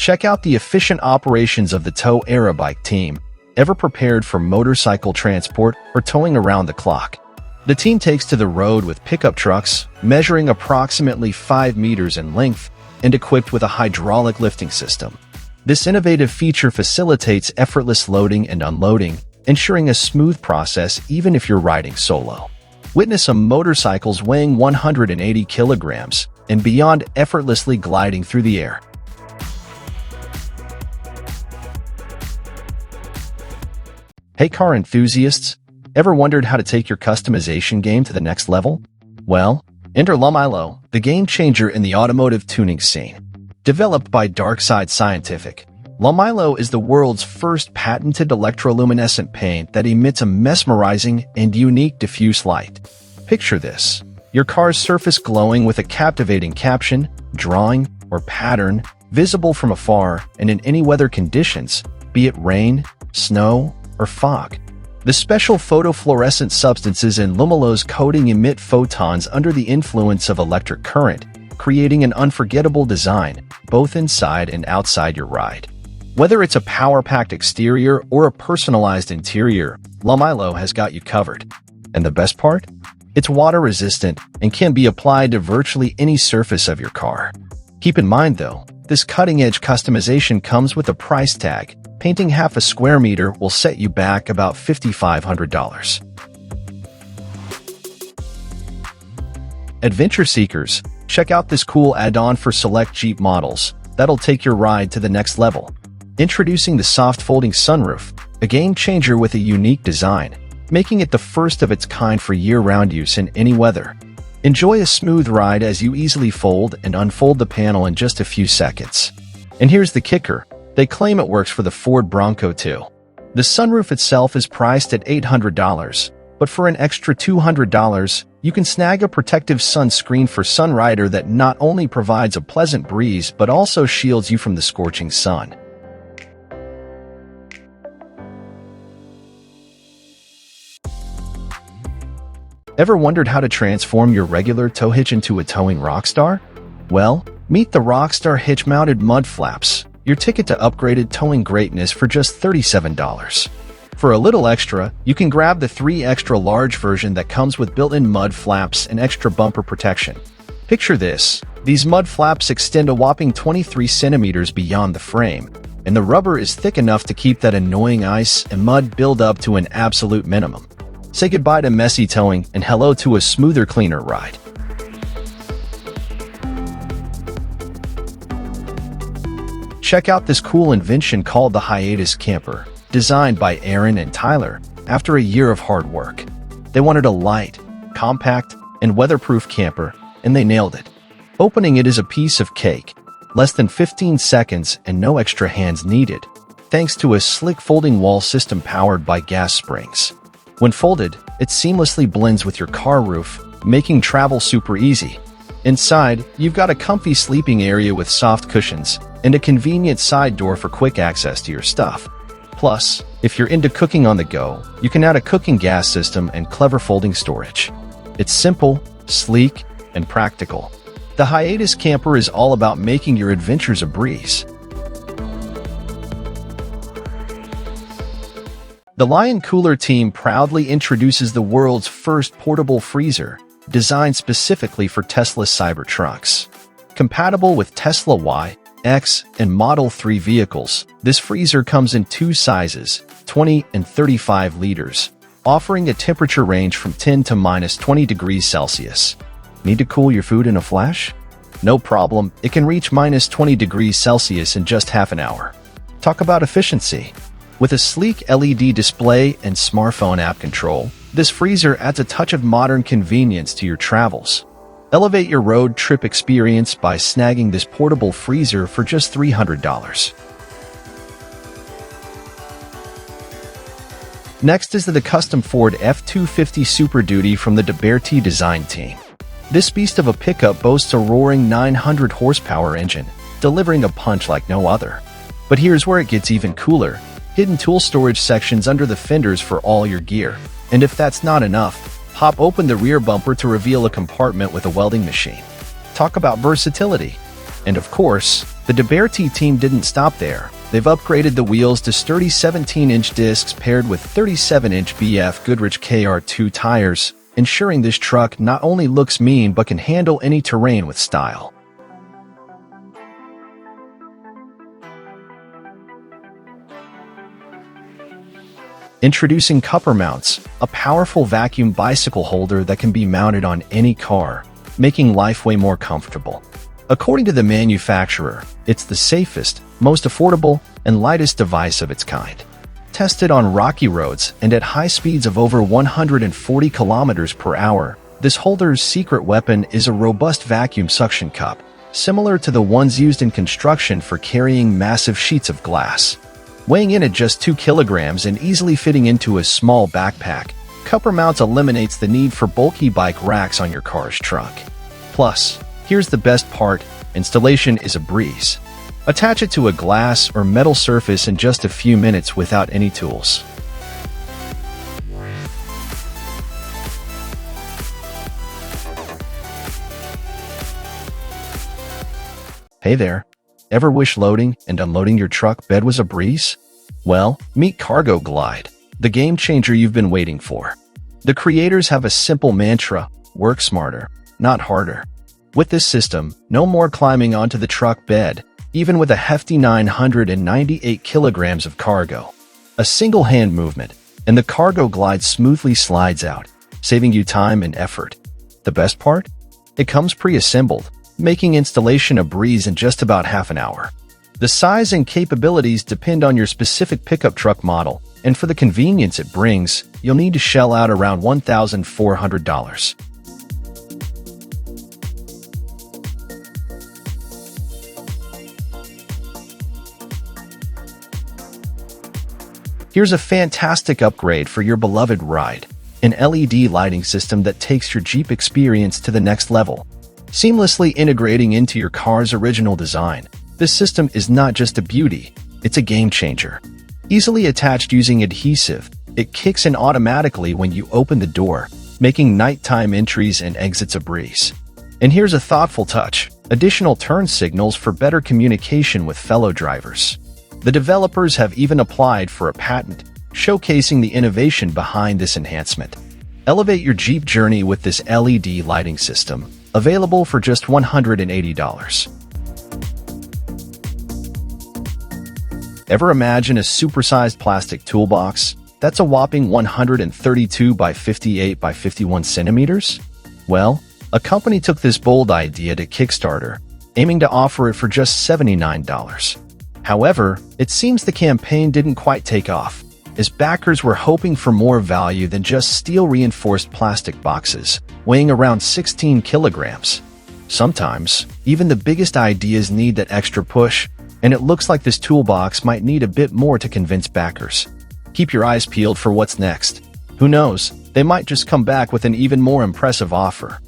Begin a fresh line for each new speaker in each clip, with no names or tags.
Check out the efficient operations of the TOWABIKE team, ever prepared for motorcycle transport or towing around the clock. The team takes to the road with pickup trucks, measuring approximately 5 meters in length and equipped with a hydraulic lifting system. This innovative feature facilitates effortless loading and unloading, ensuring a smooth process even if you're riding solo. Witness some motorcycles weighing 180 kilograms and beyond effortlessly gliding through the air. Hey car enthusiasts, ever wondered how to take your customization game to the next level? Well, enter LUMILOR, the game changer in the automotive tuning scene. Developed by Darkside Scientific, LUMILOR is the world's first patented electroluminescent paint that emits a mesmerizing and unique diffuse light. Picture this: your car's surface glowing with a captivating caption, drawing, or pattern, visible from afar and in any weather conditions, be it rain, snow, or fog. The special photofluorescent substances in LUMILOR's coating emit photons under the influence of electric current, creating an unforgettable design, both inside and outside your ride. Whether it's a power-packed exterior or a personalized interior, LUMILOR has got you covered. And the best part? It's water-resistant and can be applied to virtually any surface of your car. Keep in mind, though, this cutting-edge customization comes with a price tag. Painting half a square meter will set you back about $5,500. Adventure seekers, check out this cool add-on for select Jeep models that'll take your ride to the next level. Introducing the soft folding sunroof, a game changer with a unique design, making it the first of its kind for year-round use in any weather. Enjoy a smooth ride as you easily fold and unfold the panel in just a few seconds. And here's the kicker: they claim it works for the Ford Bronco too. The sunroof itself is priced at $800, but for an extra $200, you can snag a protective sunscreen for SUNRIDER that not only provides a pleasant breeze but also shields you from the scorching sun. Ever wondered how to transform your regular tow hitch into a towing rockstar? Well, meet the ROCKSTAR hitch-mounted mud flaps, your ticket to upgraded towing greatness for just $37. For a little extra, you can grab the 3 extra large version that comes with built-in mud flaps and extra bumper protection. Picture this: these mud flaps extend a whopping 23 centimeters beyond the frame, and the rubber is thick enough to keep that annoying ice and mud buildup to an absolute minimum. Say goodbye to messy towing and hello to a smoother, cleaner ride. Check out this cool invention called the HIATUS camper, designed by Aaron and Tyler after a year of hard work. They wanted a light, compact, and weatherproof camper, and they nailed it. Opening it is a piece of cake, less than 15 seconds and no extra hands needed, thanks to a slick folding wall system powered by gas springs. When folded, it seamlessly blends with your car roof, making travel super easy. Inside, you've got a comfy sleeping area with soft cushions and a convenient side door for quick access to your stuff. Plus, if you're into cooking on the go, you can add a cooking gas system and clever folding storage. It's simple, sleek, and practical. The HIATUS camper is all about making your adventures a breeze. The Lion Cooler team proudly introduces the world's first portable freezer, designed specifically for Tesla Cybertrucks. Compatible with Tesla Y, X, and Model 3 vehicles, this freezer comes in 2 sizes, 20 and 35 liters, offering a temperature range from 10 to -20 degrees Celsius. Need to cool your food in a flash? No problem, it can reach -20 degrees Celsius in just half an hour. Talk about efficiency. With a sleek LED display and smartphone app control, this freezer adds a touch of modern convenience to your travels. Elevate your road trip experience by snagging this portable freezer for just $300. Next is the custom Ford F-250 Super Duty from the DOLLY design team. This beast of a pickup boasts a roaring 900 horsepower engine, delivering a punch like no other. But here's where it gets even cooler: hidden tool storage sections under the fenders for all your gear. And if that's not enough, pop open the rear bumper to reveal a compartment with a welding machine. Talk about versatility. And of course, the DOLLY team didn't stop there. They've upgraded the wheels to sturdy 17-inch discs paired with 37-inch BF Goodrich KR2 tires, ensuring this truck not only looks mean but can handle any terrain with style. Introducing CUPPERMOUNTS, a powerful vacuum bicycle holder that can be mounted on any car, making life way more comfortable. According to the manufacturer, it's the safest, most affordable, and lightest device of its kind. Tested on rocky roads and at high speeds of over 140 kilometers per hour, this holder's secret weapon is a robust vacuum suction cup, similar to the ones used in construction for carrying massive sheets of glass. Weighing in at just 2 kilograms and easily fitting into a small backpack, CUPPERMOUNTS eliminates the need for bulky bike racks on your car's trunk. Plus, here's the best part, installation is a breeze. Attach it to a glass or metal surface in just a few minutes without any tools. Hey there! Ever wish loading and unloading your truck bed was a breeze? Well, meet CARGOGLIDE, the game changer you've been waiting for. The creators have a simple mantra: work smarter, not harder. With this system, no more climbing onto the truck bed, even with a hefty 998 kilograms of cargo. A single hand movement, and the CARGOGLIDE smoothly slides out, saving you time and effort. The best part? It comes pre-assembled, making installation a breeze in just about half an hour. The size and capabilities depend on your specific pickup truck model, and for the convenience it brings, you'll need to shell out around $1,400. Here's a fantastic upgrade for your beloved ride, an LED lighting system that takes your Jeep experience to the next level. Seamlessly integrating into your car's original design, this system is not just a beauty, it's a game changer. Easily attached using adhesive, it kicks in automatically when you open the door, making nighttime entries and exits a breeze. And here's a thoughtful touch: additional turn signals for better communication with fellow drivers. The developers have even applied for a patent, showcasing the innovation behind this enhancement. Elevate your Jeep journey with this LED lighting system, available for just $180. Ever imagine a supersized plastic toolbox that's a whopping 132 by 58 by 51 centimeters? Well, a company took this bold idea to Kickstarter, aiming to offer it for just $79. However, it seems the campaign didn't quite take off, as backers were hoping for more value than just steel-reinforced plastic boxes, weighing around 16 kilograms. Sometimes, even the biggest ideas need that extra push, and it looks like this toolbox might need a bit more to convince backers. Keep your eyes peeled for what's next. Who knows, they might just come back with an even more impressive offer.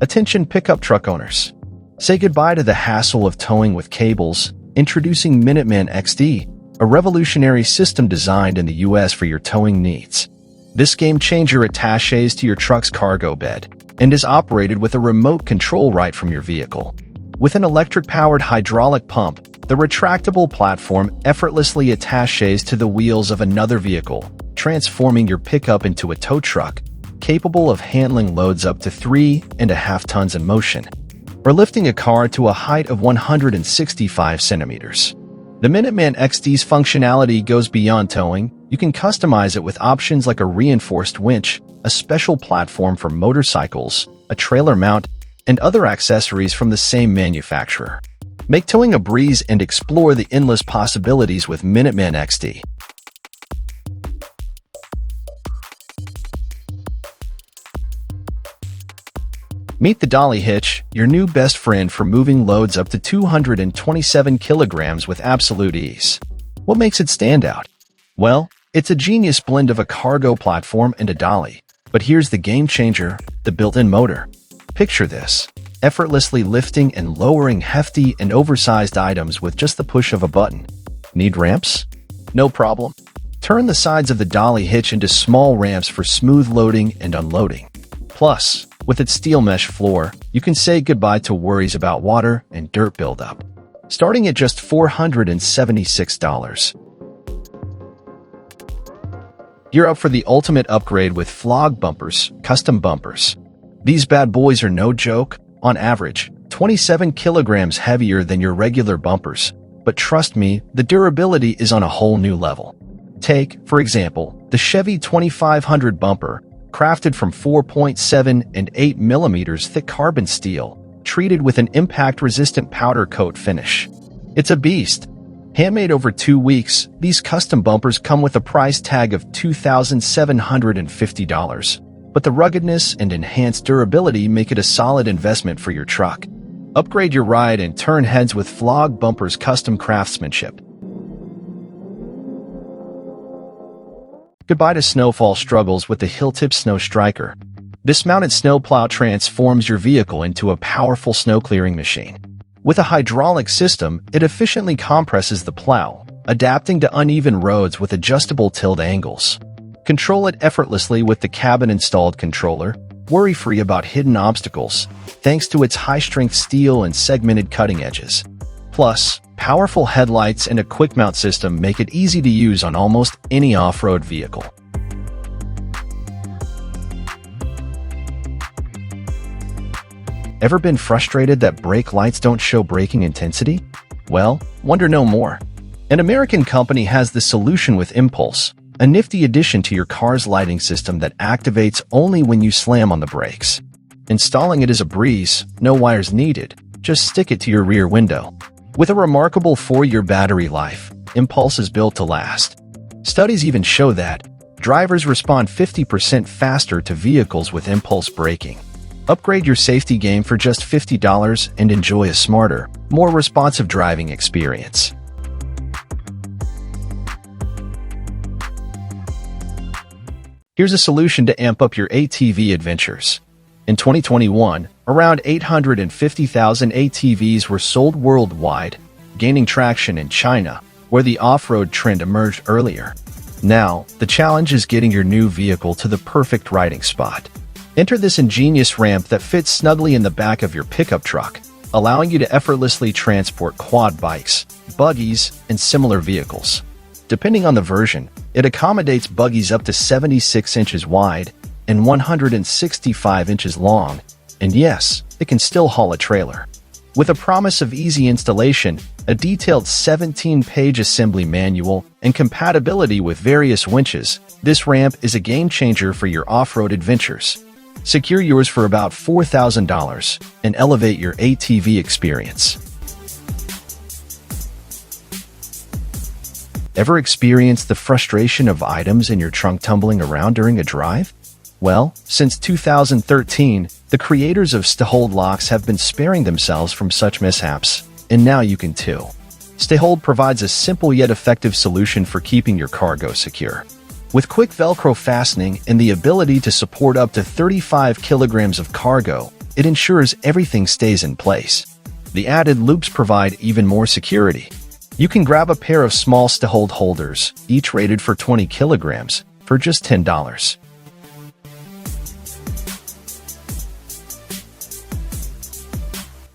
Attention pickup truck owners. Say goodbye to the hassle of towing with cables. Introducing Minuteman XD, a revolutionary system designed in the US for your towing needs. This game changer attaches to your truck's cargo bed and is operated with a remote control right from your vehicle. With an electric-powered hydraulic pump, the retractable platform effortlessly attaches to the wheels of another vehicle, transforming your pickup into a tow truck, capable of handling loads up to 3.5 tons in motion, or lifting a car to a height of 165 centimeters. The Minuteman XD's functionality goes beyond towing. You can customize it with options like a reinforced winch, a special platform for motorcycles, a trailer mount, and other accessories from the same manufacturer. Make towing a breeze and explore the endless possibilities with Minuteman XD. Meet the DOLLY Hitch, your new best friend for moving loads up to 227 kilograms with absolute ease. What makes it stand out? Well, it's a genius blend of a cargo platform and a dolly. But here's the game changer: the built-in motor. Picture this: effortlessly lifting and lowering hefty and oversized items with just the push of a button. Need ramps? No problem. Turn the sides of the DOLLY Hitch into small ramps for smooth loading and unloading. Plus, with its steel mesh floor, you can say goodbye to worries about water and dirt buildup. Starting at just $476. You're up for the ultimate upgrade with FLOG bumpers, custom bumpers. These bad boys are no joke, on average, 27 kilograms heavier than your regular bumpers. But trust me, the durability is on a whole new level. Take, for example, the Chevy 2500 bumper, crafted from 4.7 and 8 millimeters thick carbon steel, treated with an impact-resistant powder coat finish. It's a beast. Handmade over 2 weeks, these custom bumpers come with a price tag of $2,750. But the ruggedness and enhanced durability make it a solid investment for your truck. Upgrade your ride and turn heads with FLOG bumpers' custom craftsmanship. Goodbye to snowfall struggles with the HILLTIP SNOWSTRIKER. This mounted snowplow transforms your vehicle into a powerful snow-clearing machine. With a hydraulic system, it efficiently compresses the plow, adapting to uneven roads with adjustable tilt angles. Control it effortlessly with the cabin-installed controller, worry-free about hidden obstacles, thanks to its high-strength steel and segmented cutting edges. Plus, powerful headlights and a quick-mount system make it easy to use on almost any off-road vehicle. Ever been frustrated that brake lights don't show braking intensity? Well, wonder no more. An American company has the solution with Impulse, a nifty addition to your car's lighting system that activates only when you slam on the brakes. Installing it is a breeze, no wires needed, just stick it to your rear window. With a remarkable 4-year battery life, Impulse is built to last. Studies even show that drivers respond 50% faster to vehicles with Impulse braking. Upgrade your safety game for just $50 and enjoy a smarter, more responsive driving experience. Here's a solution to amp up your ATV adventures. In 2021, around 850,000 ATVs were sold worldwide, gaining traction in China, where the off-road trend emerged earlier. Now, the challenge is getting your new vehicle to the perfect riding spot. Enter this ingenious ramp that fits snugly in the back of your pickup truck, allowing you to effortlessly transport quad bikes, buggies, and similar vehicles. Depending on the version, it accommodates buggies up to 76 inches wide and 165 inches long, and yes, it can still haul a trailer. With a promise of easy installation, a detailed 17-page assembly manual, and compatibility with various winches, this ramp is a game-changer for your off-road adventures. Secure yours for about $4,000 and elevate your ATV experience. Ever experienced the frustration of items in your trunk tumbling around during a drive? Well, since 2013, the creators of STAYHOLD locks have been sparing themselves from such mishaps, and now you can too. STAYHOLD provides a simple yet effective solution for keeping your cargo secure. With quick Velcro fastening and the ability to support up to 35 kilograms of cargo, it ensures everything stays in place. The added loops provide even more security. You can grab a pair of small STAYHOLD holders, each rated for 20 kilograms, for just $10.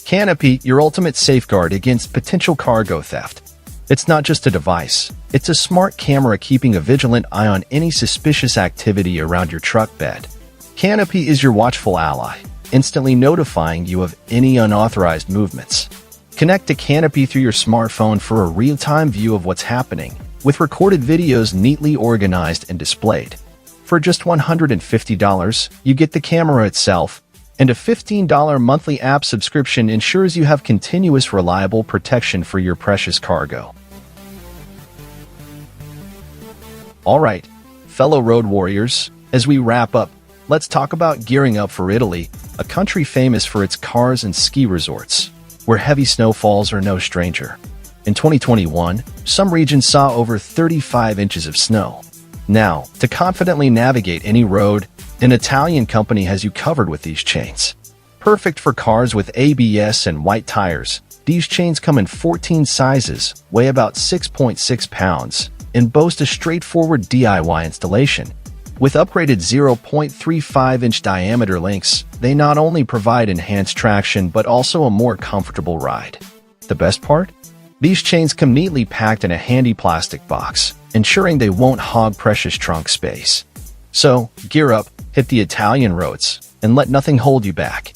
CANOPY, your ultimate safeguard against potential cargo theft. It's not just a device, it's a smart camera keeping a vigilant eye on any suspicious activity around your truck bed. CANOPY is your watchful ally, instantly notifying you of any unauthorized movements. Connect to CANOPY through your smartphone for a real-time view of what's happening, with recorded videos neatly organized and displayed. For just $150, you get the camera itself, and a $15 monthly app subscription ensures you have continuous reliable protection for your precious cargo. Alright, fellow road warriors, as we wrap up, let's talk about gearing up for Italy, a country famous for its cars and ski resorts, where heavy snowfalls are no stranger. In 2021, some regions saw over 35 inches of snow. Now, to confidently navigate any road, an Italian company has you covered with these chains. Perfect for cars with ABS and white tires, these chains come in 14 sizes, weigh about 6.6 pounds, and boast a straightforward DIY installation. With upgraded 0.35-inch diameter links, they not only provide enhanced traction but also a more comfortable ride. The best part? These chains come neatly packed in a handy plastic box, ensuring they won't hog precious trunk space. So, gear up, hit the Italian roads, and let nothing hold you back.